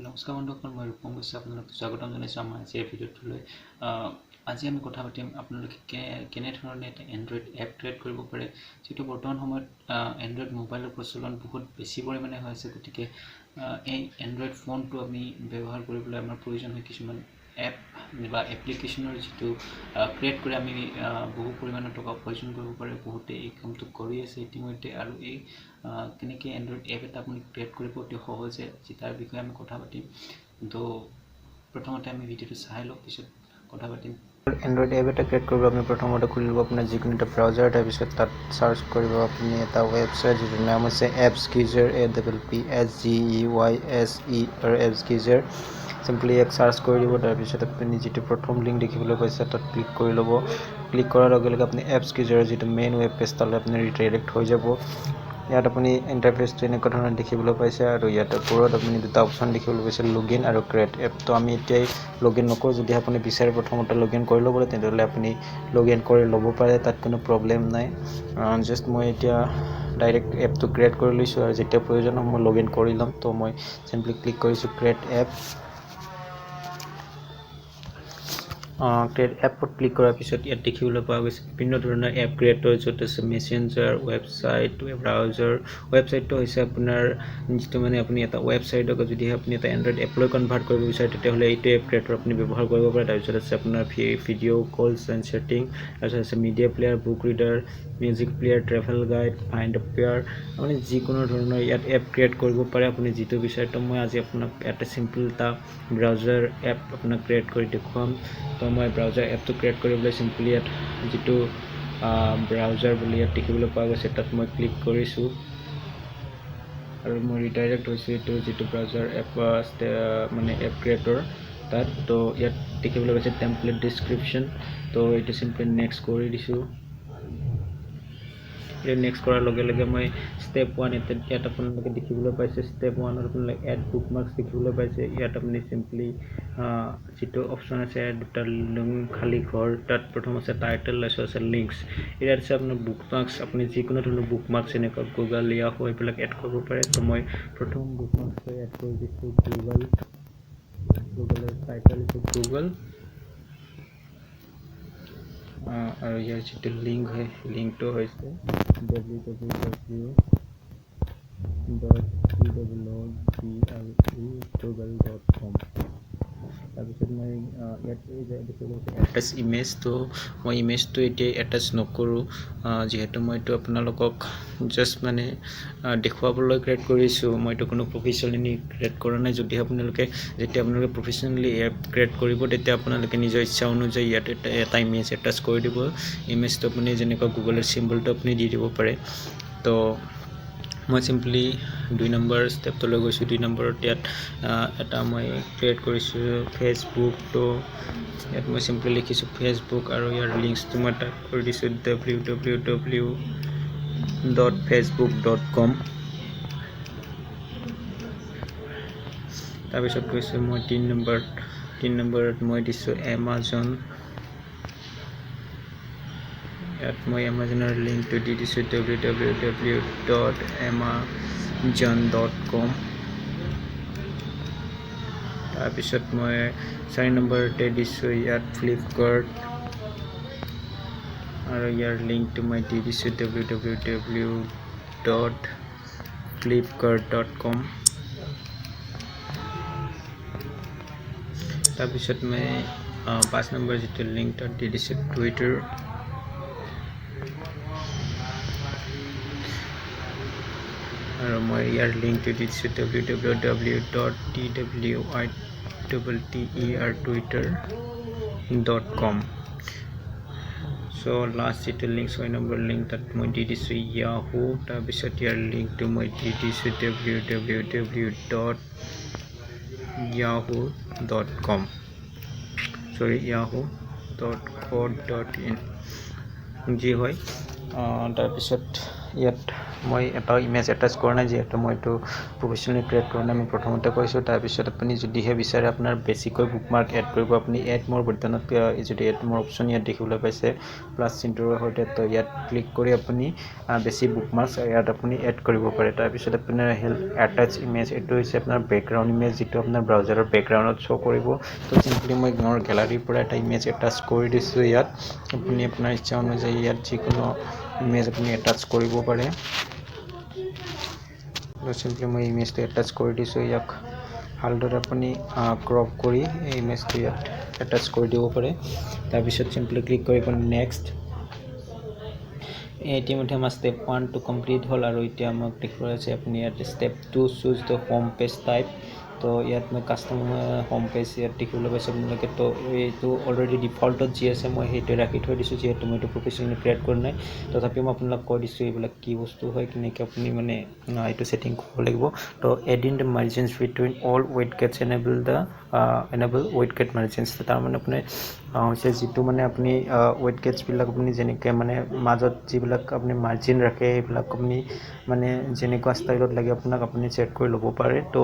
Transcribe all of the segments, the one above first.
নমস্কাৰ বন্ধুসকল, মই ৰূপম গৈছোঁ। আপোনালোকক স্বাগতম জনাইছোঁ আমাৰ আজিৰ ভিডিঅ'টোলৈ। আজি আমি কথা পাতিম আপোনালোকে কেনেধৰণে এটা এণ্ড্ৰইড এপ ক্ৰিয়েট কৰিব পাৰে, যিটো বৰ্তমান সময়ত এণ্ড্ৰইড মোবাইলৰ প্ৰচলন বহুত বেছি পৰিমাণে হৈ আছে। গতিকে এই এণ্ড্ৰইড ফোনটো আমি ব্যৱহাৰ কৰিবলৈ আমাৰ প্ৰয়োজন হয় কিছুমান এপ বা এপ্লিকেশ্যনৰ যিটো ক্ৰিয়েট কৰি আমি বহু পৰিমাণৰ টকা উপাৰ্জন কৰিব পাৰে। বহুতে এই কামটো কৰি আছে ইতিমধ্যে, আৰু এই কেনেকৈ এণ্ড্ৰইড এপ এটা আপুনি ক্ৰিয়েট কৰিব অতি সহজে, তাৰ বিষয়ে আমি কথা পাতিম। তো প্ৰথমতে আমি ভিডিঅ'টো চাই লওক, পিছত কথা পাতিম। এণ্ড্ৰইড এপ এটা ক্ৰিয়েট কৰিব আপুনি প্ৰথমতে খুলি ল'ব আপোনাৰ যিকোনো এটা ব্ৰাউজাৰ। তাৰপিছত তাত চাৰ্চ কৰিব আপুনি এটা ৱেবছাইট যিটোৰ নাম হৈছে এপছগিজাৰ, APPSGEYSE এপছগিজাৰ। চিম্পলি ইয়াক চাৰ্চ কৰি দিব। তাৰপিছত আপুনি যিটো প্ৰথম লিংক দেখিবলৈ পাইছে তাত ক্লিক কৰি ল'ব। ক্লিক কৰাৰ লগে লগে আপুনি এপছগিজাৰৰ যিটো মেইন ৱেব পেজ তালৈ আপুনি ৰিডাইৰেক্ট হৈ যাব। ইয়াত আপুনি ইণ্টাৰফেচটো এনেকুৱা ধৰণৰ দেখিবলৈ পাইছে, আৰু ইয়াত ওপৰত আপুনি দুটা অপশ্যন দেখিবলৈ পাইছে, লগইন আৰু ক্ৰিয়েট এপ। তো আমি এতিয়াই লগইন নকৰোঁ। যদি আপুনি বিচাৰে প্ৰথমতে লগইন কৰি ল'বলৈ, তেতিয়াহ'লে আপুনি লগইন কৰি ল'ব পাৰে, তাত কোনো প্ৰব্লেম নাই। জাষ্ট মই এতিয়া ডাইৰেক্ট এপটো ক্ৰিয়েট কৰি লৈছোঁ, আৰু যেতিয়া প্ৰয়োজন হয় মই লগইন কৰি ল'ম। তো মই চিম্পলি ক্লিক কৰিছোঁ ক্ৰিয়েট এপ। ক্ৰিয়েট এপত ক্লিক কৰাৰ পিছত ইয়াত দেখিবলৈ পোৱা গৈছে বিভিন্ন ধৰণৰ এপ ক্ৰিয়েটৰ, য'ত আছে মেছেঞ্জাৰ, ৱেবছাইট, ব্ৰাউজাৰ। ৱেবছাইটটো হৈছে আপোনাৰ যিটো মানে আপুনি এটা ৱেবছাইটক যদিহে আপুনি এটা এণ্ড্ৰইড এপলৈ কনভাৰ্ট কৰিব বিচাৰে, তেতিয়াহ'লে এইটো এপ ক্ৰিয়েটৰ আপুনি ব্যৱহাৰ কৰিব পাৰে। তাৰপিছত আছে আপোনাৰ ভিডিঅ' কলছ এণ্ড ছেটিং, তাৰপিছত আছে media player, book reader, music player, travel guide, find a pair. আপুনি যিকোনো ধৰণৰ ইয়াত এপ ক্ৰিয়েট কৰিব পাৰে, আপুনি যিটো বিচাৰে। তো মই আজি আপোনাক এটা চিম্পল এটা ব্ৰাউজাৰ এপ আপোনাক ক্ৰিয়েট কৰি দেখুৱাম। তো মই ব্ৰাউজাৰ এপটো ক্ৰিয়েট কৰিবলৈ চিম্পলি ইয়াত যিটো ব্ৰাউজাৰ বুলি ইয়াত দেখিবলৈ পোৱা গৈছে তাত মই ক্লিক কৰিছোঁ, আৰু মই ৰিডাইৰেক্ট হৈছোঁ এইটো যিটো ব্ৰাউজাৰ এপ মানে এপ ক্ৰিয়েটৰ তাত। তো ইয়াত দেখিবলৈ পাইছে টেম্পলেট ডিছক্ৰিপশ্যন। তো এইটো চিম্পলি নেক্সট কৰি দিছোঁ। এই নেক্সট কৰাৰ লগে লগে মই ষ্টেপ 1 ইয়াত আপোনালোকে দেখিবলৈ পাইছে। ষ্টেপ 1ত আপোনালোকে এড বুক মাৰ্কছ দেখিবলৈ পাইছে। ইয়াত আপুনি চিম্পলি যিটো অপশ্যন আছে দুটা খালী ঘৰ, তাত প্ৰথম আছে টাইটেল, তাৰপিছত আছে লিংকছ। ইয়াত আছে আপোনাৰ বুক মাৰ্কছ। আপুনি যিকোনো ধৰণৰ বুক মাৰ্কছ এনেকুৱা গুগল, য়াহু এইবিলাক এড কৰিব পাৰে। তো মই প্ৰথম বুক মাৰ্কছটো এড কৰি দিছোঁ গুগলৰ টাইটেল হৈছে গুগল, আৰু ইয়াৰ যিটো লিংক হয় লিংকটো হৈছে www.google.com। তাৰপিছত মই ইয়াত এটাচ ইমেজটো মই ইমেজটো এতিয়া এটাচ নকৰোঁ, যিহেতু মই এইটো আপোনালোকক জাষ্ট মানে দেখুৱাবলৈ ক্ৰিয়েট কৰিছোঁ। মই এইটো কোনো প্ৰফেচনেলি ক্ৰিয়েট কৰা নাই। যেতিয়া আপোনালোকে প্ৰফেচনেলি এপ ক্ৰিয়েট কৰিব, তেতিয়া আপোনালোকে নিজৰ ইচ্ছা অনুযায়ী ইয়াত এটা ইমেজ এটাচ কৰি দিব। ইমেজটো আপুনি যেনেকুৱা গুগলৰ চিম্বলটো আপুনি দি দিব পাৰে। তো মই চিম্পলি 2 নম্বৰ ষ্টেপটোলৈ গৈছোঁ। 2 নম্বৰত ইয়াত এটা মই ক্ৰিয়েট কৰিছোঁ ফেচবুক। তো ইয়াত মই চিম্পলি লিখিছোঁ ফেচবুক, আৰু ইয়াৰ লিংকছটো মই টাইপ কৰি দিছোঁ www.facebook.com। তাৰপিছত গৈছোঁ মই 3 নম্বৰত মই দিছোঁ এমাজন। ইয়াত মই এমাজনৰ লিংকটো দি দিছোঁ www.amazon.com। তাৰপিছত মই 4 নম্বৰতে দিছোঁ ইয়াত ফ্লিপকাৰ্ট, আৰু ইয়াৰ লিংকটো মই দি দিছোঁ www.flipkart.com। তাৰপিছত মই 5 নম্বৰ যিটো লিংক তাত দি দিছোঁ টুইটাৰ, আৰু মই ইয়াৰ লিংকটো দি দিছোঁ www.twitter.com। চ' লাষ্ট যিটো লিংক 6 নম্বৰ লিংক তাত মই দি দিছোঁ য়াহু। তাৰপিছত ইয়াৰ লিংকটো মই দি দিছোঁ www.yahoo.co.in যি হয়। তাৰপিছত ইয়াত মই এটা ইমেজ এটাচ কৰা নাই যিহেতু মই এইটো প্ৰফেশ্যনেলি ক্ৰিয়েট কৰা নাই, আমি প্ৰথমতে কৈছোঁ। তাৰপিছত আপুনি যদিহে বিচাৰে আপোনাৰ বেছিকৈ বুকমাৰ্ক এড কৰিব, আপুনি এড মোৰ বুটানত যদি এড মোৰ অপশ্যন ইয়াত দেখিবলৈ পাইছে প্লাছ চিনটোৰ সৈতে, তো ইয়াত ক্লিক কৰি আপুনি বেছি বুকমাৰ্কছ ইয়াত আপুনি এড কৰিব পাৰে। তাৰপিছত আপোনাৰ আহিল এটাচ ইমেজ, এইটো হৈছে আপোনাৰ বেকগ্ৰাউণ্ড ইমেজ যিটো আপোনাৰ ব্ৰাউজাৰৰ বেকগ্ৰাউণ্ডত শ্ব' কৰিব। তো চিম্পলি মই মোৰ গেলাৰীৰ পৰা এটা ইমেজ এটাচ কৰি দিছোঁ। ইয়াত আপুনি আপোনাৰ ইচ্ছা অনুযায়ী ইয়াত যিকোনো ইমেজ আপুনি এটাচ কৰিব পাৰে। চিম্পলি মই ইমেজটো এটাচ কৰি দিছোঁ, ইয়াক ভালদৰে আপুনি ক্ৰপ কৰি এই ইমেজটো ইয়াত এটাচ কৰি দিব পাৰে। তাৰপিছত চিম্পলি ক্লিক কৰি আপুনি নেক্সট। ইতিমধ্যে আমাৰ ষ্টেপ 1 টো কমপ্লিট হ'ল আৰু এতিয়া আমাক দেখুৱাই আছে আপুনি ইয়াত step 2 choose the home page type. তো ইয়াত মই কাষ্টমাৰ হোম পেজ ইয়াত দেখিবলৈ পাইছোঁ আপোনালোকে। তো এইটো অলৰেডি ডিফল্টত যি আছে মই সেইটোৱে ৰাখি থৈ দিছোঁ, যিহেতু মই এইটো প্ৰফেশ্যনেলি ক্ৰিয়েট কৰা নাই। তথাপিও মই আপোনালোক কৈ দিছোঁ এইবিলাক কি বস্তু হয়, কেনেকৈ আপুনি মানে এইটো ছেটিং কৰিব লাগিব। তো add in the margins between all widgets enable widget margins. তাৰমানে আপুনি হৈছে যিটো মানে আপুনি ৱেইট গেটছবিলাক আপুনি যেনেকৈ মানে মাজত যিবিলাক আপুনি মাৰ্জিন ৰাখে সেইবিলাক আপুনি মানে যেনেকুৱা ষ্টাইলত লাগে আপোনাক আপুনি ছেট কৰি ল'ব পাৰে। তো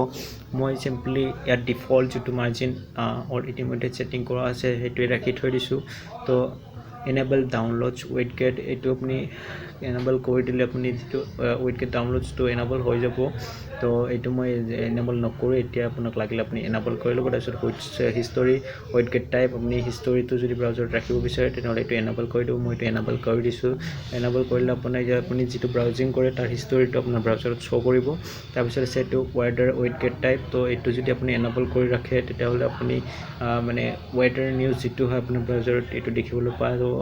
মই চিম্পলি ইয়াত ডিফল্ট যিটো মাৰ্জিন ইতিমধ্যে ছেটিং কৰা আছে সেইটোৱে ৰাখি থৈ দিছোঁ। তো এনেবল ডাউনলোডছ ৱেইট গেট, এইটো আপুনি এনেবল কৰি দিলে আপুনি যিটো ৱেইট গেট ডাউনলোডছটো এনেবল হৈ যাব। তো এইটো মই এনেবল নকৰোঁ, এতিয়া আপোনাক লাগিলে আপুনি এনেবল কৰি ল'ব। তাৰপিছত হিষ্টৰী ৱেইট গেট টাইপ, আপুনি হিষ্টৰীটো যদি ব্ৰাউজাৰত ৰাখিব বিচাৰে তেনেহ'লে এইটো এনেবল কৰি দিব। মই এইটো এনেবল কৰি দিছোঁ। এনেবল কৰিলে আপোনাৰ আপুনি যিটো ব্ৰাউজিং কৰে তাৰ হিষ্টৰীটো আপোনাৰ ব্ৰাউজাৰত শ্ব' কৰিব। তাৰপিছত আছে এইটো ৱেডাৰ ৱেইট গেট টাইপ। তো এইটো যদি আপুনি এনেবল কৰি ৰাখে তেতিয়াহ'লে আপুনি মানে ৱেডাৰ নিউজ যিটো হয় আপোনাৰ ব্ৰাউজাৰত এইটো দেখিবলৈ পোৱা যাব।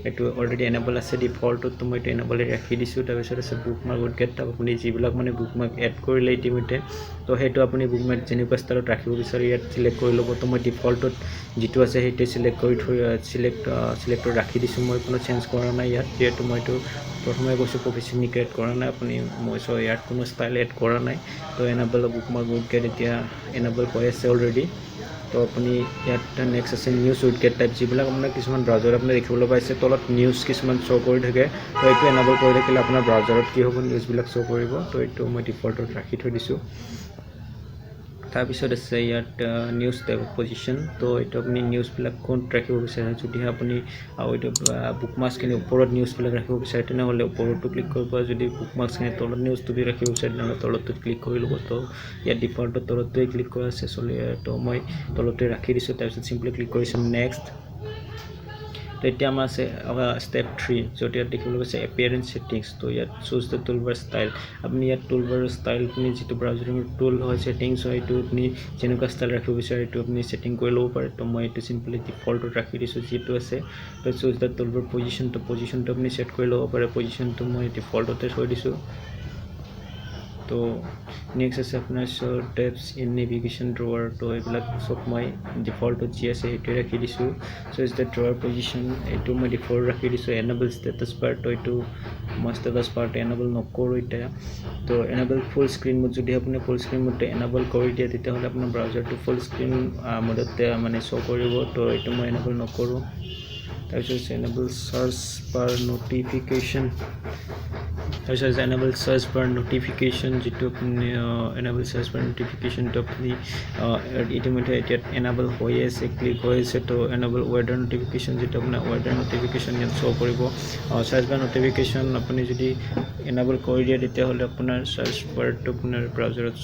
এইটো অলৰেডি এনেবল আছে ডিফল্টত, তো মই এইটো এনেবলে ৰাখি দিছোঁ। তাৰপিছত আছে বুকমাৰ্ক ৱেইট গেট টাইপ, আপুনি যিবিলাক মানে বুকমাৰ্ক এড কৰিলে ইতিমধ্যে, তো সেইটো আপুনি বুকমাৰ্ক যেনেকুৱা ষ্টাইলত ৰাখিব বিচাৰে ইয়াত চিলেক্ট কৰি ল'ব। তো মই ডিফল্টত যিটো আছে সেইটোৱে চিলেক্ট কৰি থৈ চিলেক্টত ৰাখি দিছোঁ, মই কোনো চেঞ্জ কৰা নাই ইয়াত, যিহেতু মই এইটো প্ৰথমে কৈছোঁ প্ৰফেশ্যনেলি ক্ৰিয়েট কৰা নাই আপুনি, মই চ' ইয়াত কোনো ষ্টাইল এড কৰা নাই। তো এনেবল বুকমাৰ্ক ৱেইট গেট এতিয়া এনেবল হৈ আছে অলৰেডি। তো আপুনি ইয়াত নেক্সট আছে নিউজ ৱেইট গেট টাইপ, যিবিলাক আপোনাৰ কিছুমান ব্ৰাউজাৰত আপুনি দেখিবলৈ পাইছে তলত নিউজ কিছুমান শ্ব' কৰি থাকে। তো এইটো এনেবল কৰি থাকিলে আপোনাৰ ব্ৰাউজাৰত কি হ'ব, নিউজবিলাক শ্ব' কৰিব। তো এইটো মই ডিফল্টত ৰাখি থৈ দিছোঁ। তাৰপিছত আছে ইয়াত নিউজ টাইপ পজিশ্যন। তো এইটো আপুনি নিউজবিলাক ক'ত ৰাখিব বিচাৰে, যদিহে আপুনি এইটো বুকমাৰ্কছখিনি ওপৰত নিউজবিলাক ৰাখিব বিচাৰে তেনেহ'লে ওপৰতো ক্লিক কৰিব। যদি বুকমাৰ্কছখিনি তলত নিউজটো দি ৰাখিব বিচাৰে তেনেহ'লে তলতোত ক্লিক কৰি ল'ব। তো ইয়াত ডিফল্টত তলতেই ক্লিক কৰা আছে চলি, তো মই তলতে ৰাখি দিছোঁ। তাৰপিছত চিম্পলি ক্লিক কৰিছোঁ নেক্সট। তো এতিয়া আমাৰ আছে ষ্টেপ 3, য'ত ইয়াত দেখিবলৈ পাইছে এপিয়াৰেঞ্চ ছেটিংছ। তো ইয়াত চুজ দ্য টুলবাৰ ষ্টাইল, আপুনি ইয়াত টুলবাৰ ষ্টাইল আপুনি যিটো ব্ৰাউজাৰিং টুল হয় ছেটিংছ হয় এইটো আপুনি যেনেকুৱা ষ্টাইল ৰাখিব বিচাৰে এইটো আপুনি ছেটিং কৰি ল'ব পাৰে। তো মই এইটো চিম্পলি ডিফল্টত ৰাখি দিছোঁ যিটো আছে। তো চুজ দ্য টুলবাৰ পজিশ্যনটো আপুনি ছেট কৰি ল'ব পাৰে, পজিশ্যনটো মই ডিফল্টতে থৈ দিছোঁ। তো নেক্সট আছে আপোনাৰ শ্ব' টেপছ ইন নেভিগেশ্যন ড্ৰৱাৰ। তো এইবিলাক চব মই ডিফল্টত যি আছে সেইটোৱে ৰাখি দিছোঁ। চুজ দ্য ড্ৰৱাৰ পজিশ্যন এইটো মই ডিফল্ট ৰাখি দিছোঁ। এনেবল ষ্টেটাছ বাৰ, তো এইটো মই ষ্টেটাছ বাৰটো এনেবল নকৰোঁ এতিয়া। তো এনেবল ফুল স্ক্ৰীণ মোড, যদি আপুনি ফুল স্ক্ৰীণ মোডটো এনেবল কৰি দিয়ে তেতিয়াহ'লে আপোনাৰ ব্ৰাউজাৰটো ফুল স্ক্ৰীণ মোডত মানে শ্ব' কৰিব। তো এইটো মই এনেবল নকৰোঁ। তাৰপিছত হৈছে এনেবল চাৰ্চ বাৰ নটিফিকেশ্যন, তাৰপিছত এনেবল চাৰ্চ বাৰ নটিফিকেশ্যন, যিটো আপুনি এনেবল চাৰ্চ বাৰ নটিফিকেশ্যনটো আপুনি ইতিমধ্যে এতিয়া এনেবল হৈ আছে, ক্লিক হৈ আছে। তো এনেবল ৱেডাৰ নটিফিকেশ্যন, যিটো আপোনাৰ ৱেডাৰ নটিফিকেশ্যন ইয়াত শ্ব' কৰিব। চাৰ্চ বাৰ নটিফিকেশ্যন আপুনি যদি এনেবল কৰি দিয়ে তেতিয়াহ'লে আপোনাৰ চাৰ্চ বাৰটো আপোনাৰ ব্ৰাউজাৰত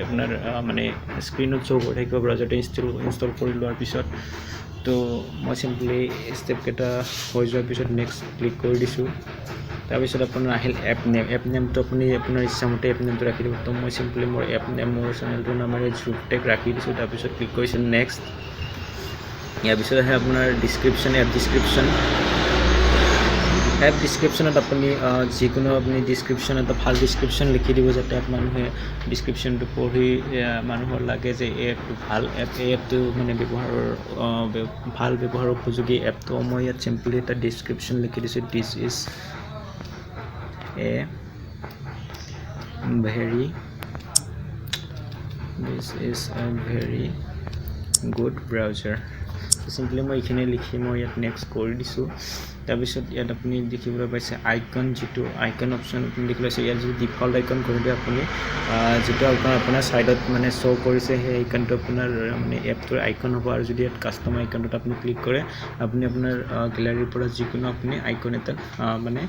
আপোনাৰ মানে স্ক্ৰীণত শ্ব' কৰি থাকিব ব্ৰাউজাৰটো ইনষ্টল কৰি লোৱাৰ পিছত। তো মই চিম্পলি ষ্টেপকেইটা হৈ যোৱাৰ পিছত নেক্সট ক্লিক কৰি দিছোঁ। তাৰপিছত আপোনাৰ আহিল এপ নেমটো আপুনি আপোনাৰ ইচ্ছামতে এপ নেমটো ৰাখি দিব। তো মই চিম্পলি মোৰ এপ নেম মোৰ চেনেলটোৰ নামেৰে Jruptech ৰাখি দিছোঁ। তাৰপিছত ক্লিক কৰিছোঁ নেক্সট। ইয়াৰ পিছত আহে আপোনাৰ ডিছক্ৰিপশ্যন, এপ ডিছক্ৰিপশ্যনত আপুনি যিকোনো আপুনি ডিছক্ৰিপশ্যন এটা ভাল ডিছক্ৰিপশ্যন লিখি দিব, যাতে মানুহে ডিছক্ৰিপশ্যনটো পঢ়ি মানুহৰ লাগে যে এই এপটো ভাল এপ, এই এপটো মানে ভাল ব্যৱহাৰৰ উপযোগী এপ। তো মই ইয়াত চিম্পলি এটা ডিছক্ৰিপশ্যন লিখি দিছোঁ, this is a very good browser. Simply মই এইখিনি লিখি মই ইয়াত নেক্সট কৰি দিছোঁ। তাৰপিছত ইয়াত আপুনি দেখিবলৈ পাইছে আইকন, যিটো আইকন অপশ্যন আপুনি দেখিবলৈ পাইছে। ইয়াত যদি ডিফল্ট আইকন কৰি দিয়ে আপুনি যিটো আপোনাৰ ছাইডত মানে শ্ব' কৰিছে সেই আইকনটো আপোনাৰ মানে এপটোৰ আইকন হ'ব। আৰু যদি ইয়াত কাষ্টম আইকনটোত আপুনি ক্লিক কৰে আপুনি আপোনাৰ গেলাৰীৰ পৰা যিকোনো আপুনি আইকন এটা মানে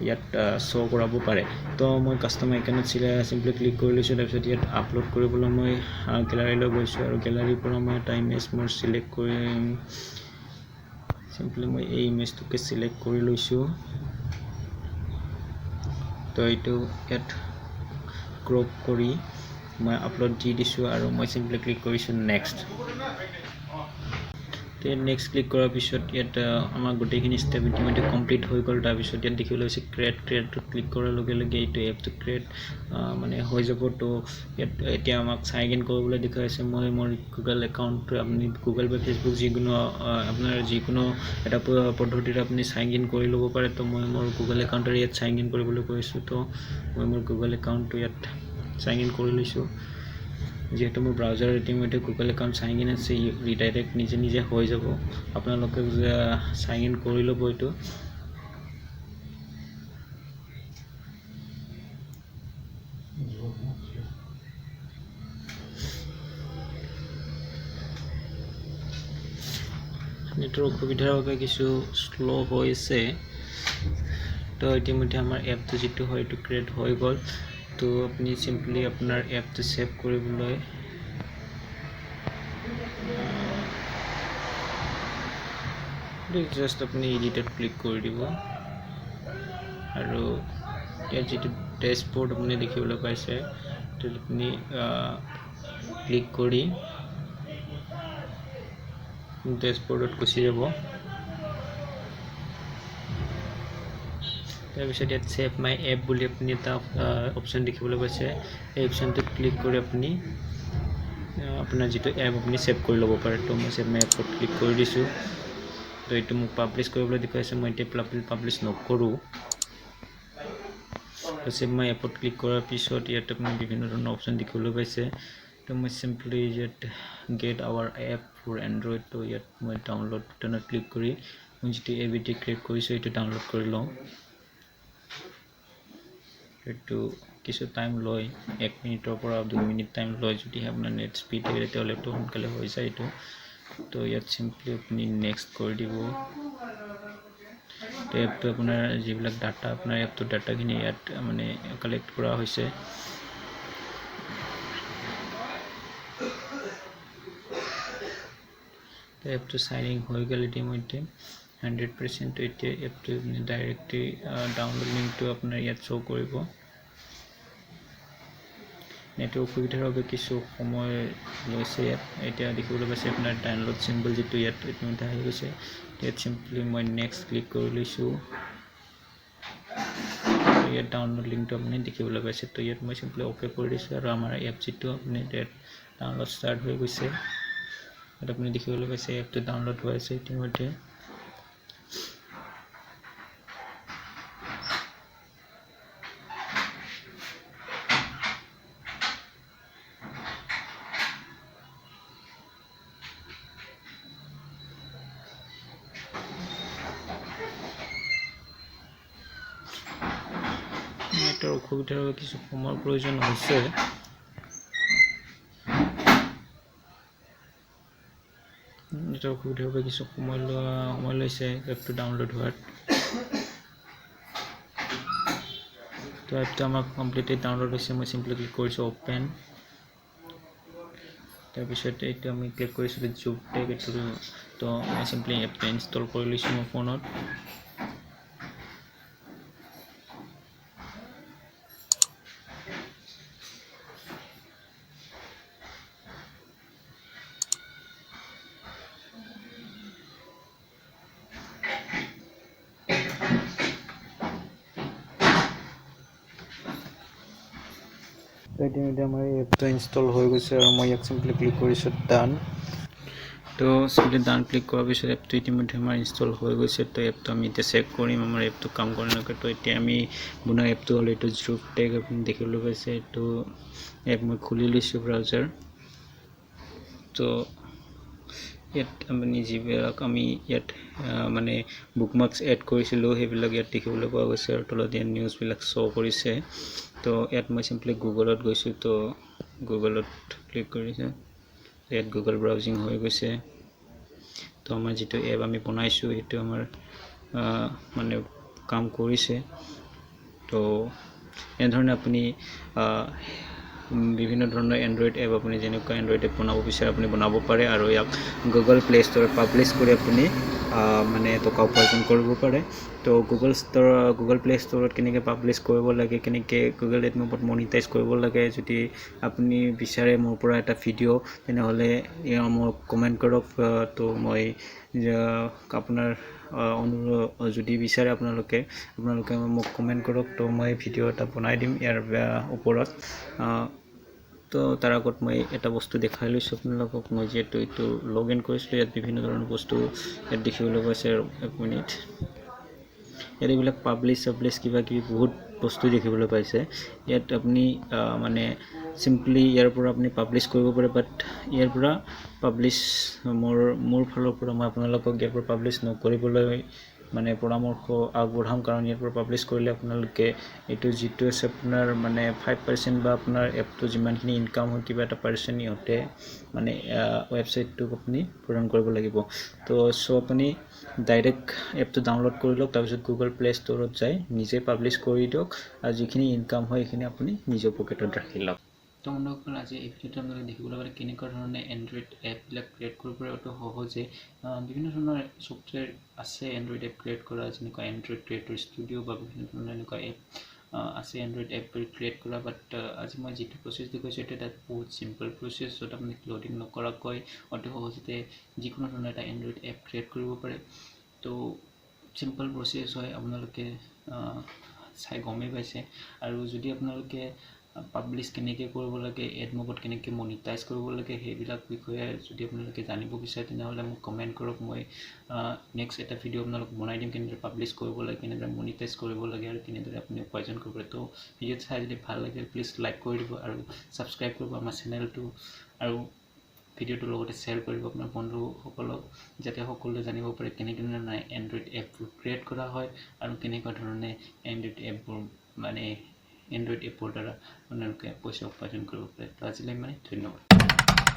ইয়াত শ্ব' কৰাব পাৰে। তো মই কাষ্টম আইকনত চিম্পলি ক্লিক কৰি লৈছোঁ। তাৰপিছত ইয়াত আপলোড কৰিবলৈ মই গেলাৰীলৈ গৈছোঁ আৰু গেলাৰীৰ পৰা মই এটা ইমেজ মোৰ চিলেক্ট কৰিম। চিম্পলি মই এই ইমেজটোকে চিলেক্ট কৰি লৈছোঁ। তো এইটো ইয়াত ক্ৰপ কৰি মই আপলোড দি দিছোঁ আৰু মই চিম্পলি ক্লিক কৰিছোঁ নেক্সট। তো নেক্সট ক্লিক কৰাৰ পিছত ইয়াত আমাৰ গোটেইখিনি ষ্টেপ ইতিমধ্যে কমপ্লিট হৈ গ'ল। তাৰপিছত ইয়াত দেখিবলৈ পাইছে ক্ৰিয়েটটোত ক্লিক কৰাৰ লগে লগে এইটো এপটো ক্ৰিয়েট মানে হৈ যাব। তো ইয়াত এতিয়া আমাক চাইন ইন কৰিবলৈ দেখুৱাইছে। মই মোৰ গুগল একাউণ্টটো আপুনি গুগল বা ফেচবুক যিকোনো আপোনাৰ যিকোনো এটা পদ্ধতিৰে আপুনি চাইন ইন কৰি ল'ব পাৰে। তো মই মোৰ গুগল একাউণ্টৰ ইয়াত চাইন ইন কৰিবলৈ কৈছোঁ। তো মই মোৰ গুগল একাউণ্টটো ইয়াত চাইন ইন কৰি লৈছোঁ। যিহেতু মোৰ ব্ৰাউজাৰত ইতিমধ্যে গুগল একাউণ্ট চাইন ইন আছে, ৰিডাইৰেক্ট নিজে নিজে হৈ যাব। আপোনালোকে চাইন ইন কৰি ল'ব এইটো। নেটৰ অসুবিধাৰ বাবে কিছু শ্ল' হৈছে। তো ইতিমধ্যে আমাৰ এপটো যিটো হয় এইটো ক্ৰিয়েট হৈ গ'ল। তো আপুনি চিম্পলি আপোনাৰ এপটো ছেভ কৰিবলৈ জাষ্ট আপুনি এডিটত ক্লিক কৰি দিব আৰু ইয়াত যিটো ডেছবৰ্ড আপুনি দেখিবলৈ পাইছে তো আপুনি ক্লিক কৰি ডেছবৰ্ডত গুচি যাব। তাৰপিছত ইয়াত ছেভ মাই এপ বুলি আপুনি এটা অপশ্যন দেখিবলৈ পাইছে। এই অপশ্যনটোত ক্লিক কৰি আপুনি আপোনাৰ যিটো এপ আপুনি ছেভ কৰি ল'ব পাৰে। তো মই ছেভ মাই এপত ক্লিক কৰি দিছোঁ। তো এইটো মোক পাব্লিছ কৰিবলৈ দেখুৱাইছে, মই এতিয়া পাব্লিছ নকৰোঁ। তো ছেভ মাই এপত ক্লিক কৰাৰ পিছত ইয়াত আপুনি বিভিন্ন ধৰণৰ অপশ্যন দেখিবলৈ পাইছে। তো মই চিম্পলি ইয়াত get our app for Android, তো ইয়াত মই ডাউনলোড বাটনত ক্লিক কৰি মই যিটো এপ এতিয়া ক্ৰিয়েট কৰিছোঁ এইটো ডাউনলোড কৰি লওঁ। এইটো কিছু টাইম লয়, 1 মিনিটৰ পৰা 2 মিনিট টাইম লয়। যদিহে আপোনাৰ নেট স্পীড থাকে তেতিয়াহ'লে এইটো সোনকালে হৈ যায় এইটো। তো ইয়াত চিম্পলি আপুনি নেক্সট কৰি দিব। তো এপটো আপোনাৰ যিবিলাক ডাটা আপোনাৰ এপটোৰ ডাটাখিনি ইয়াত মানে কালেক্ট কৰা হৈছে। তো এপটো চাইনিং হৈ গ'ল ইতিমধ্যে 100%। এতিয়া এপটো আপুনি ডাইৰেক্টলি ডাউনলোড লিংকটো আপোনাৰ ইয়াত শ্ব' কৰিব। নেটৰ অসুবিধাৰ বাবে কিছু সময় লৈছে ইয়াত। এতিয়া দেখিবলৈ পাইছে আপোনাৰ ডাউনলোড চিম্বল যিটো ইয়াত ইতিমধ্যে আহি গৈছে। ইয়াত চিম্পলি মই নেক্সট ক্লিক কৰি লৈছোঁ। ইয়াত ডাউনলোড লিংকটো আপুনি দেখিবলৈ পাইছে। তো ইয়াত মই চিম্পলি অ'কে কৰি দিছোঁ আৰু আমাৰ এপ যিটো আপুনি ইয়াত ডাউনলোড ষ্টাৰ্ট হৈ গৈছে। ইয়াত আপুনি দেখিবলৈ পাইছে এপটো ডাউনলোড হৈ আছে ইতিমধ্যে। নেটৰ অসুবিধাৰ বাবে কিছু সময়ৰ প্ৰয়োজন হৈছে। নেটৰ অসুবিধাৰ বাবে কিছু সময় লৈছে এপটো ডাউনলোড হোৱাত। তো এপটো আমাৰ কমপ্লিটলি ডাউনলোড হৈছে। মই চিম্পলি ক্লিক কৰিছোঁ অ'পেন। তাৰপিছত এইটো আমি ক্লিক কৰিছিলোঁ Jruptech এইটো। তো মই চিম্পলি এপটো ইনষ্টল কৰি লৈছোঁ মোৰ ফোনত। ইতিমধ্যে আমাৰ এপটো ইনষ্টল হৈ গৈছে আৰু মই ইয়াক চিম্পলি ক্লিক কৰিছোঁ ডান। তো চিম্পলি ডান ক্লিক কৰাৰ পিছত এপটো ইতিমধ্যে আমাৰ ইনষ্টল হৈ গৈছে। তো এপটো আমি এতিয়া চেক কৰিম আমাৰ এপটো কাম কৰে নকৰে। তো এতিয়া আমি বনোৱা এপটো হ'ল এইটো Jruptech। আপুনি দেখিবলৈ পাইছে এইটো এপ মই খুলি লৈছোঁ ব্ৰাউজাৰ। তো ইয়াত আপুনি যিবিলাক আমি ইয়াত মানে বুকমাৰ্কছ এড কৰিছিলোঁ সেইবিলাক ইয়াত দেখিবলৈ পোৱা গৈছে আৰু তলত ইয়াত নিউজবিলাক শ্ব' কৰিছে তো ইয়াত মই চিম্পলি গুগলত গৈছোঁ তো গুগলত ক্লিক কৰিছোঁ ইয়াত গুগল ব্ৰাউজিং হৈ গৈছে তো আমাৰ যিটো এপ আমি বনাইছোঁ সেইটো আমাৰ মানে কাম কৰিছে তো এনেধৰণে আপুনি বিভিন্ন ধৰণৰ এণ্ড্ৰইড এপ আপুনি যেনেকুৱা এণ্ড্ৰইড এপ বনাব বিচাৰে আপুনি বনাব পাৰে আৰু ইয়াক গুগল প্লে ষ্ট'ৰত পাব্লিছ কৰি আপুনি মানে টকা উপাৰ্জন কৰিব পাৰে তো গুগল প্লে ষ্ট'ৰত কেনেকৈ পাব্লিছ কৰিব লাগে কেনেকৈ গুগল এডমবত মনিটাইজ কৰিব লাগে যদি আপুনি বিচাৰে মোৰ পৰা এটা ভিডিঅ' তেনেহ'লে মোক কমেণ্ট কৰক তো মই আপোনাৰ যদি বিচাৰে আপোনালোকে মোক কমেণ্ট কৰক তো মই ভিডিঅ' এটা বনাই দিম ইয়াৰ ওপৰত তো তাৰ আগত মই এটা বস্তু দেখাই লৈছোঁ আপোনালোকক মই যিহেতু এইটো লগ ইন কৰিছিলোঁ ইয়াত বিভিন্ন ধৰণৰ বস্তু ইয়াত দেখিবলৈ পাইছে আৰু এক মিনিট ইয়াত এইবিলাক পাব্লিছ কিবা কিবি বহুত বস্তু দেখিবলৈ পাইছে ইয়াত আপুনি মানে চিম্পলি ইয়াৰ পৰা আপুনি পাব্লিছ কৰিব পাৰে বাট ইয়াৰ পৰা পাব্লিছ মোৰ ফালৰ পৰা মই আপোনালোকক ইয়াৰ পৰা পাব্লিছ নকৰিবলৈ মানে পৰামৰ্শ আগবঢ়াম কাৰণ ইয়াৰ পৰা পাব্লিছ কৰিলে আপোনালোকে এইটো যিটো আছে আপোনাৰ মানে 5% বা আপোনাৰ এপটো যিমানখিনি ইনকাম হয় কিবা এটা পাৰ্চেণ্ট ইহঁতে মানে ৱেবছাইটটোক আপুনি প্ৰদান কৰিব লাগিব তো আপুনি ডাইৰেক্ট এপটো ডাউনলোড কৰি লওক তাৰপিছত গুগল প্লে ষ্ট'ৰত যাই নিজে পাব্লিছ কৰি দিয়ক আৰু যিখিনি ইনকাম হয় সেইখিনি আপুনি নিজৰ পকেটত ৰাখি লওক তো বন্ধুসকল আজি এই ভিডিঅ'টো আপোনালোকে দেখিবলৈ পালে কেনেকুৱা ধৰণে এণ্ড্ৰইড এপবিলাক ক্ৰিয়েট কৰিব পাৰে অতি সহজে বিভিন্ন ধৰণৰ ছফ্টৱেৰ আছে এণ্ড্ৰইড এপ ক্ৰিয়েট কৰা যেনেকুৱা এণ্ড্ৰইড ক্ৰিয়েটৰ ষ্টুডিঅ' বা বিভিন্ন ধৰণৰ এনেকুৱা এপ আছে এণ্ড্ৰইড এপবোৰ ক্ৰিয়েট কৰা বাট আজি মই যিটো প্ৰচেছ দেখুৱাইছোঁ এইটো এটা বহুত চিম্পল প্ৰচেছ য'ত আপুনি লোডিং নকৰাকৈ অতি সহজতে যিকোনো ধৰণৰ এটা এণ্ড্ৰইড এপ ক্ৰিয়েট কৰিব পাৰে তো চিম্পল প্ৰচেছ হয় আপোনালোকে চাই গমেই পাইছে আৰু যদি আপোনালোকে পাব্লিছ কেনেকৈ কৰিব লাগে এডমবত কেনেকৈ মনিটাইজ কৰিব লাগে সেইবিলাক বিষয়ে যদি আপোনালোকে জানিব বিচাৰে তেনেহ'লে মোক কমেণ্ট কৰক মই নেক্সট এটা ভিডিঅ' আপোনালোক বনাই দিম কেনেদৰে পাব্লিছ কৰিব লাগে কেনেদৰে মনিটাইজ কৰিব লাগে আৰু কেনেদৰে আপুনি উপাৰ্জন কৰিব পাৰে তো ভিডিঅ'টো চাই যদি ভাল লাগে প্লিজ লাইক কৰি দিব আৰু ছাবস্ক্ৰাইব কৰিব আমাৰ চেনেলটো আৰু ভিডিঅ'টোৰ লগতে শ্বেয়াৰ কৰিব আপোনাৰ বন্ধুসকলক যাতে সকলোৱে জানিব পাৰে কেনেকৈ ধৰণে এণ্ড্ৰইড এপবোৰ ক্ৰিয়েট কৰা হয় আৰু কেনেকুৱা ধৰণে এণ্ড্ৰইড এপবোৰ মানে এণ্ড্ৰইড এপৰ দ্বাৰা আপোনালোকে পইচা উপাৰ্জন কৰিব পাৰে তো আজিলৈ মানে ধন্যবাদ